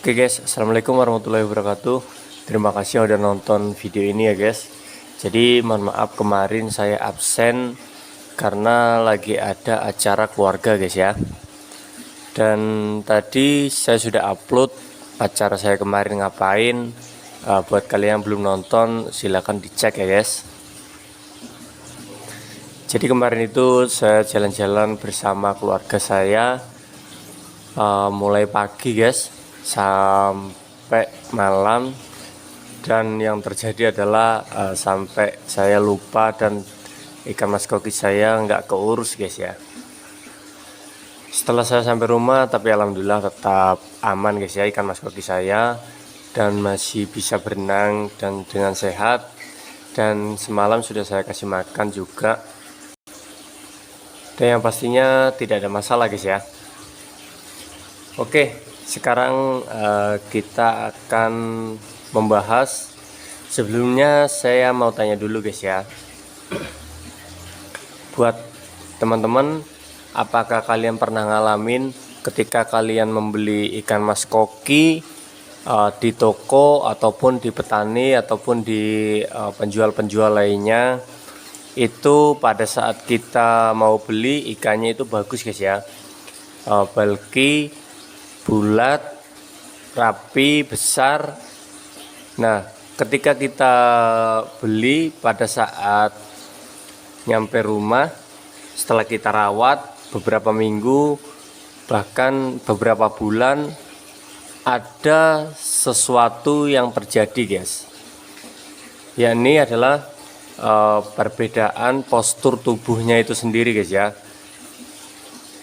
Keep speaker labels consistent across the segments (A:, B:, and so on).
A: Oke guys, assalamualaikum warahmatullahi wabarakatuh. Terima kasih udah nonton video ini ya guys. Jadi mohon maaf kemarin saya absen karena lagi ada acara keluarga guys ya. Dan tadi saya sudah upload acara saya kemarin ngapain. Buat kalian yang belum nonton silahkan dicek ya guys. Jadi kemarin itu saya jalan-jalan bersama keluarga saya, mulai pagi guys sampai malam, dan yang terjadi adalah sampai saya lupa dan ikan mas koki saya nggak keurus guys ya. Setelah saya sampai rumah, tapi alhamdulillah tetap aman guys ya ikan mas koki saya, dan masih bisa berenang dan dengan sehat, dan semalam sudah saya kasih makan juga, dan yang pastinya tidak ada masalah guys ya. Oke, sekarang kita akan membahas. Sebelumnya saya mau tanya dulu guys ya, buat teman-teman, apakah kalian pernah ngalamin ketika kalian membeli ikan mas koki di toko ataupun di petani ataupun di penjual-penjual lainnya, itu pada saat kita mau beli ikannya itu bagus guys ya, bulky, bulat, rapi, besar. Nah, ketika kita beli, pada saat nyampe rumah, setelah kita rawat beberapa minggu bahkan beberapa bulan, ada sesuatu yang terjadi guys, yakni adalah perbedaan postur tubuhnya itu sendiri guys ya.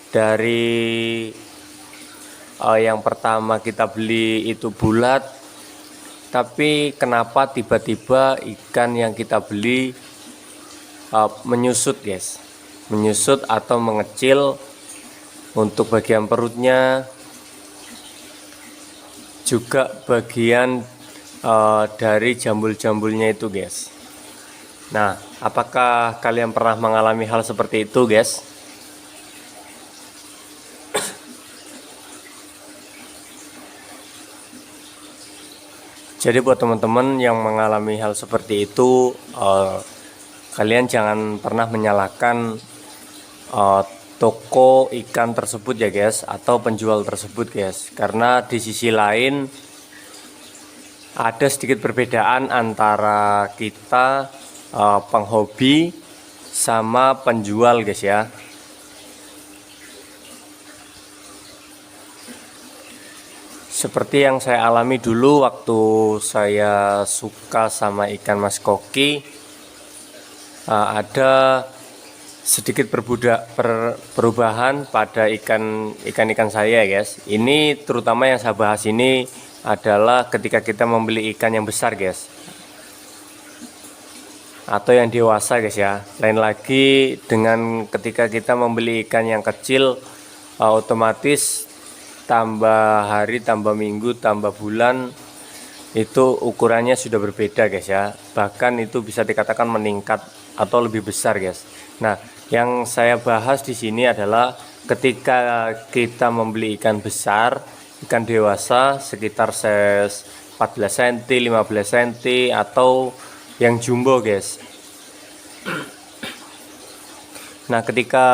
A: Dari yang pertama kita beli itu bulat, tapi kenapa tiba-tiba ikan yang kita beli menyusut guys, menyusut atau mengecil untuk bagian perutnya, juga bagian dari jambul-jambulnya itu guys. Nah, apakah kalian pernah mengalami hal seperti itu guys? Jadi buat teman-teman yang mengalami hal seperti itu, kalian jangan pernah menyalahkan toko ikan tersebut ya guys, atau penjual tersebut guys, karena di sisi lain ada sedikit perbedaan antara kita penghobi sama penjual guys ya. Seperti yang saya alami dulu waktu saya suka sama ikan mas koki, ada sedikit perubahan pada ikan saya guys. Ini terutama yang saya bahas ini adalah ketika kita membeli ikan yang besar guys, atau yang dewasa guys ya. Lain lagi dengan ketika kita membeli ikan yang kecil, otomatis tambah hari, tambah minggu, tambah bulan, itu ukurannya sudah berbeda guys ya. Bahkan itu bisa dikatakan meningkat atau lebih besar guys. Nah, yang saya bahas di sini adalah ketika kita membeli ikan besar, ikan dewasa sekitar size 14 cm, 15 cm, atau yang jumbo guys. Nah, ketika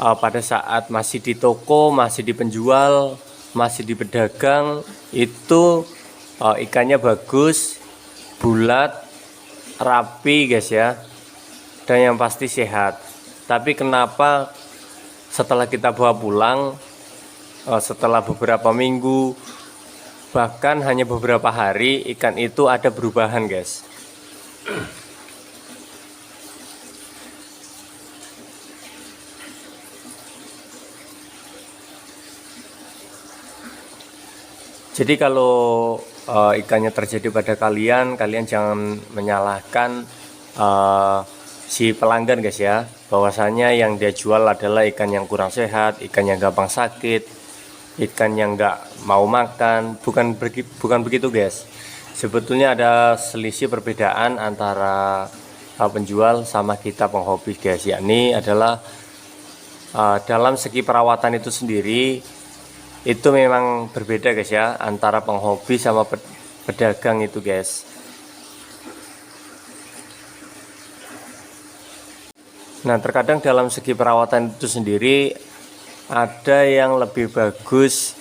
A: pada saat masih di toko, masih di penjual, masih di pedagang, itu ikannya bagus, bulat, rapi guys ya, dan yang pasti sehat. Tapi kenapa setelah kita bawa pulang, setelah beberapa minggu, bahkan hanya beberapa hari, ikan itu ada perubahan guys. Jadi kalau ikannya terjadi pada kalian jangan menyalahkan si pelanggan guys ya, bahwasanya yang dia jual adalah ikan yang kurang sehat, ikan yang gampang sakit, ikan yang nggak mau makan. Bukan begitu guys. Sebetulnya ada selisih perbedaan antara penjual sama kita penghobi guys, yakni adalah dalam segi perawatan itu sendiri. itu memang berbeda guys ya, antara penghobi sama pedagang itu guys. Nah, terkadang dalam segi perawatan itu sendiri ada yang lebih bagus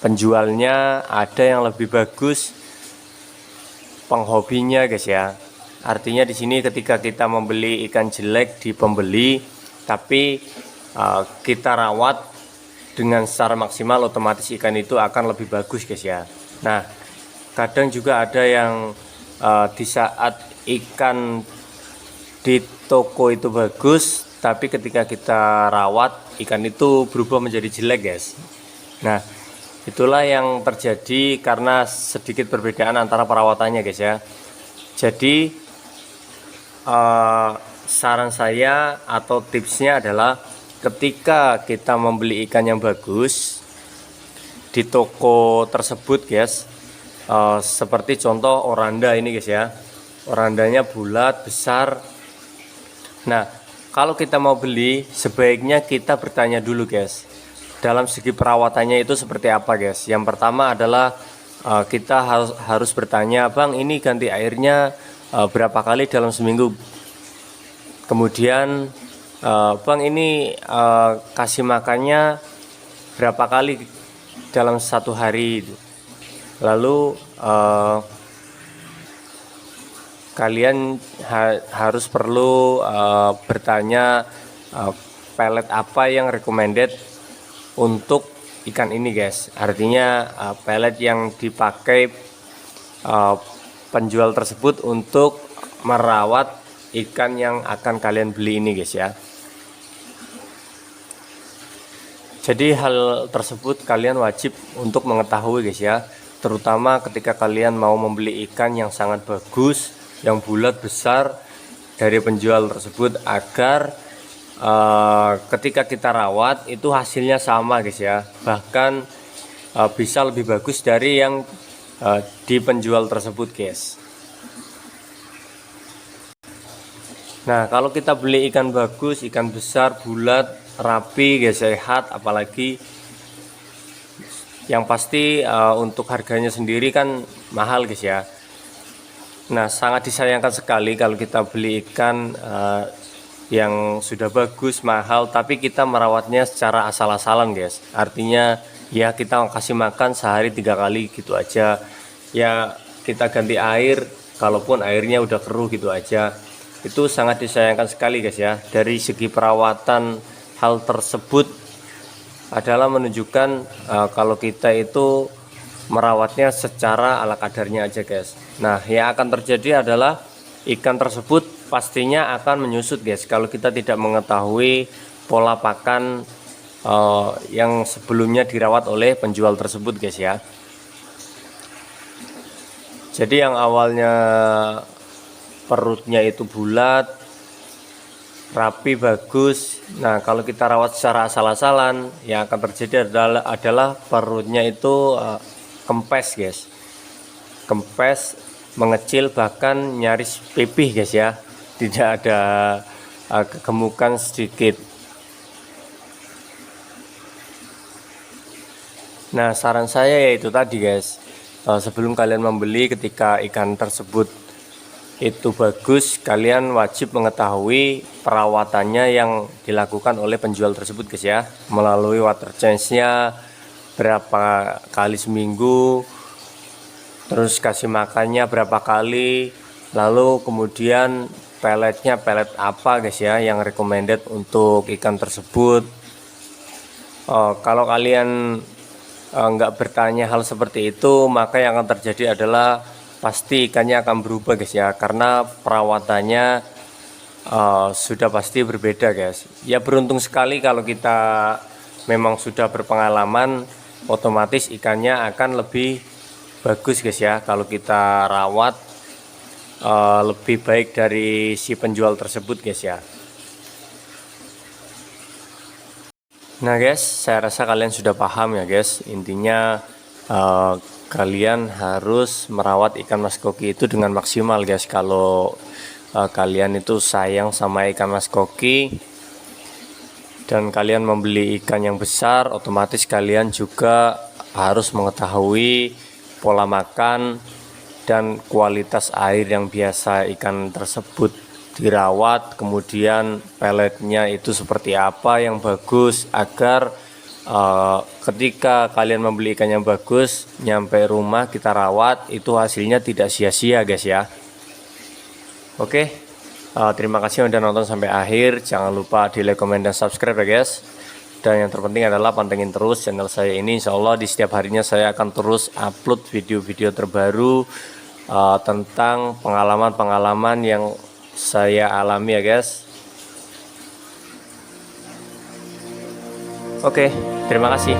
A: penjualnya, ada yang lebih bagus penghobinya guys ya. Artinya di sini ketika kita membeli ikan jelek di pembeli, tapi kita rawat dengan secara maksimal, otomatis ikan itu akan lebih bagus guys ya. Nah, kadang juga ada yang di saat ikan di toko itu bagus, tapi ketika kita rawat ikan itu berubah menjadi jelek guys. Nah, itulah yang terjadi karena sedikit perbedaan antara perawatannya guys ya. Jadi saran saya atau tipsnya adalah ketika kita membeli ikan yang bagus di toko tersebut guys, seperti contoh oranda ini guys ya, orandanya bulat besar. Nah, kalau kita mau beli sebaiknya kita bertanya dulu guys, dalam segi perawatannya itu seperti apa guys. Yang pertama adalah kita harus bertanya, bang ini ganti airnya berapa kali dalam seminggu. Kemudian bang ini kasih makannya berapa kali dalam satu hari. Lalu kalian harus perlu bertanya pelet apa yang recommended untuk ikan ini guys. Artinya pelet yang dipakai penjual tersebut untuk merawat ikan yang akan kalian beli ini guys ya. Jadi hal tersebut kalian wajib untuk mengetahui guys ya, terutama ketika kalian mau membeli ikan yang sangat bagus, yang bulat besar dari penjual tersebut, agar ketika kita rawat itu hasilnya sama guys ya, bahkan bisa lebih bagus dari yang di penjual tersebut guys. Nah, kalau kita beli ikan bagus, ikan besar, bulat, rapi guys, sehat, apalagi yang pasti untuk harganya sendiri kan mahal guys ya. Nah, sangat disayangkan sekali kalau kita beli ikan yang sudah bagus, mahal, tapi kita merawatnya secara asal-asalan guys. Artinya ya kita kasih makan sehari 3 kali gitu aja. Ya kita ganti air, kalaupun airnya udah keruh gitu aja. Itu sangat disayangkan sekali guys ya. Dari segi perawatan, hal tersebut adalah menunjukkan kalau kita itu merawatnya secara ala kadarnya aja guys. Nah, yang akan terjadi adalah ikan tersebut pastinya akan menyusut guys, kalau kita tidak mengetahui pola pakan yang sebelumnya dirawat oleh penjual tersebut guys ya. Jadi yang awalnya perutnya itu bulat, rapi, bagus. Nah, kalau kita rawat secara asal-asalan, yang akan terjadi adalah perutnya itu kempes guys, kempes, mengecil, bahkan nyaris pipih guys ya, tidak ada kegemukan sedikit. Nah, saran saya yaitu tadi guys, sebelum kalian membeli, ketika ikan tersebut itu bagus, kalian wajib mengetahui perawatannya yang dilakukan oleh penjual tersebut guys ya, melalui water change-nya berapa kali seminggu, terus kasih makannya berapa kali, lalu kemudian peletnya pelet apa guys ya yang recommended untuk ikan tersebut. Kalau kalian nggak bertanya hal seperti itu, maka yang akan terjadi adalah pasti ikannya akan berubah guys ya, karena perawatannya sudah pasti berbeda guys ya. Beruntung sekali kalau kita memang sudah berpengalaman, otomatis ikannya akan lebih bagus guys ya kalau kita rawat lebih baik dari si penjual tersebut guys ya. Nah guys, saya rasa kalian sudah paham ya guys, intinya kalian harus merawat ikan mas koki itu dengan maksimal guys. Kalau kalian itu sayang sama ikan mas koki, dan kalian membeli ikan yang besar, otomatis kalian juga harus mengetahui pola makan dan kualitas air yang biasa ikan tersebut dirawat, kemudian peletnya itu seperti apa yang bagus, agar ketika kalian membeli ikan yang bagus, nyampe rumah kita rawat, itu hasilnya tidak sia-sia guys ya. Oke, terima kasih yang udah nonton sampai akhir. Jangan lupa di like, komen, dan subscribe ya guys. Dan yang terpenting adalah pantengin terus channel saya ini. Insya Allah di setiap harinya saya akan terus upload video-video terbaru tentang pengalaman-pengalaman yang saya alami ya guys. Oke, terima kasih.